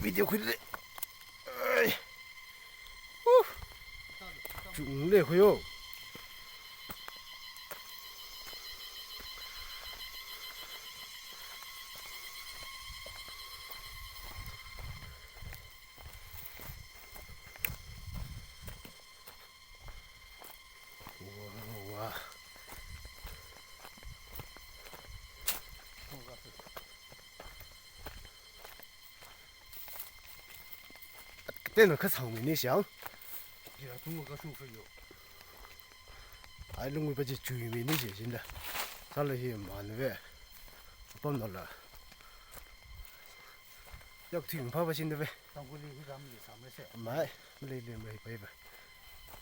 video khuyết đấy chúng để khuyết tên là khách hàng mình想，中国个手是有，哎，弄个把这居民那些现在，咱那些慢呗，帮到了，要听怕不现在呗，当过的给咱们的上面噻，买，没背呗，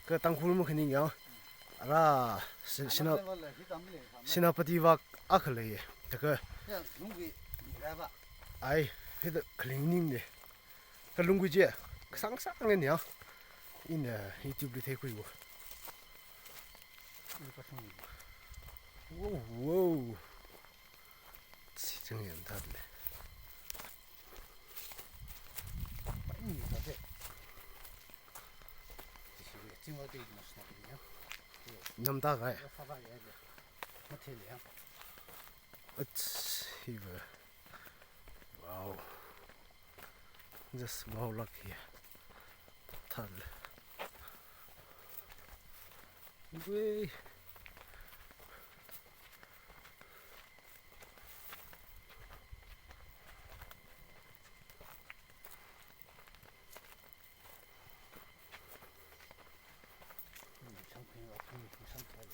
个当苦了么肯定样，啊，是那不地方阿克嘞，这个，弄个你来吧，哎，那个肯定的，个弄个姐，上的娘，一年一丢不太贵不？那个生意，哦，真人他的嘞。你说这，今晚对那是那个，那么大概，发大概的，没太凉。一个，哇哦，这是好 lucky 啊，他的，喂。小朋友朋友都上课了。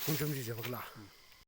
红什么就这个啦。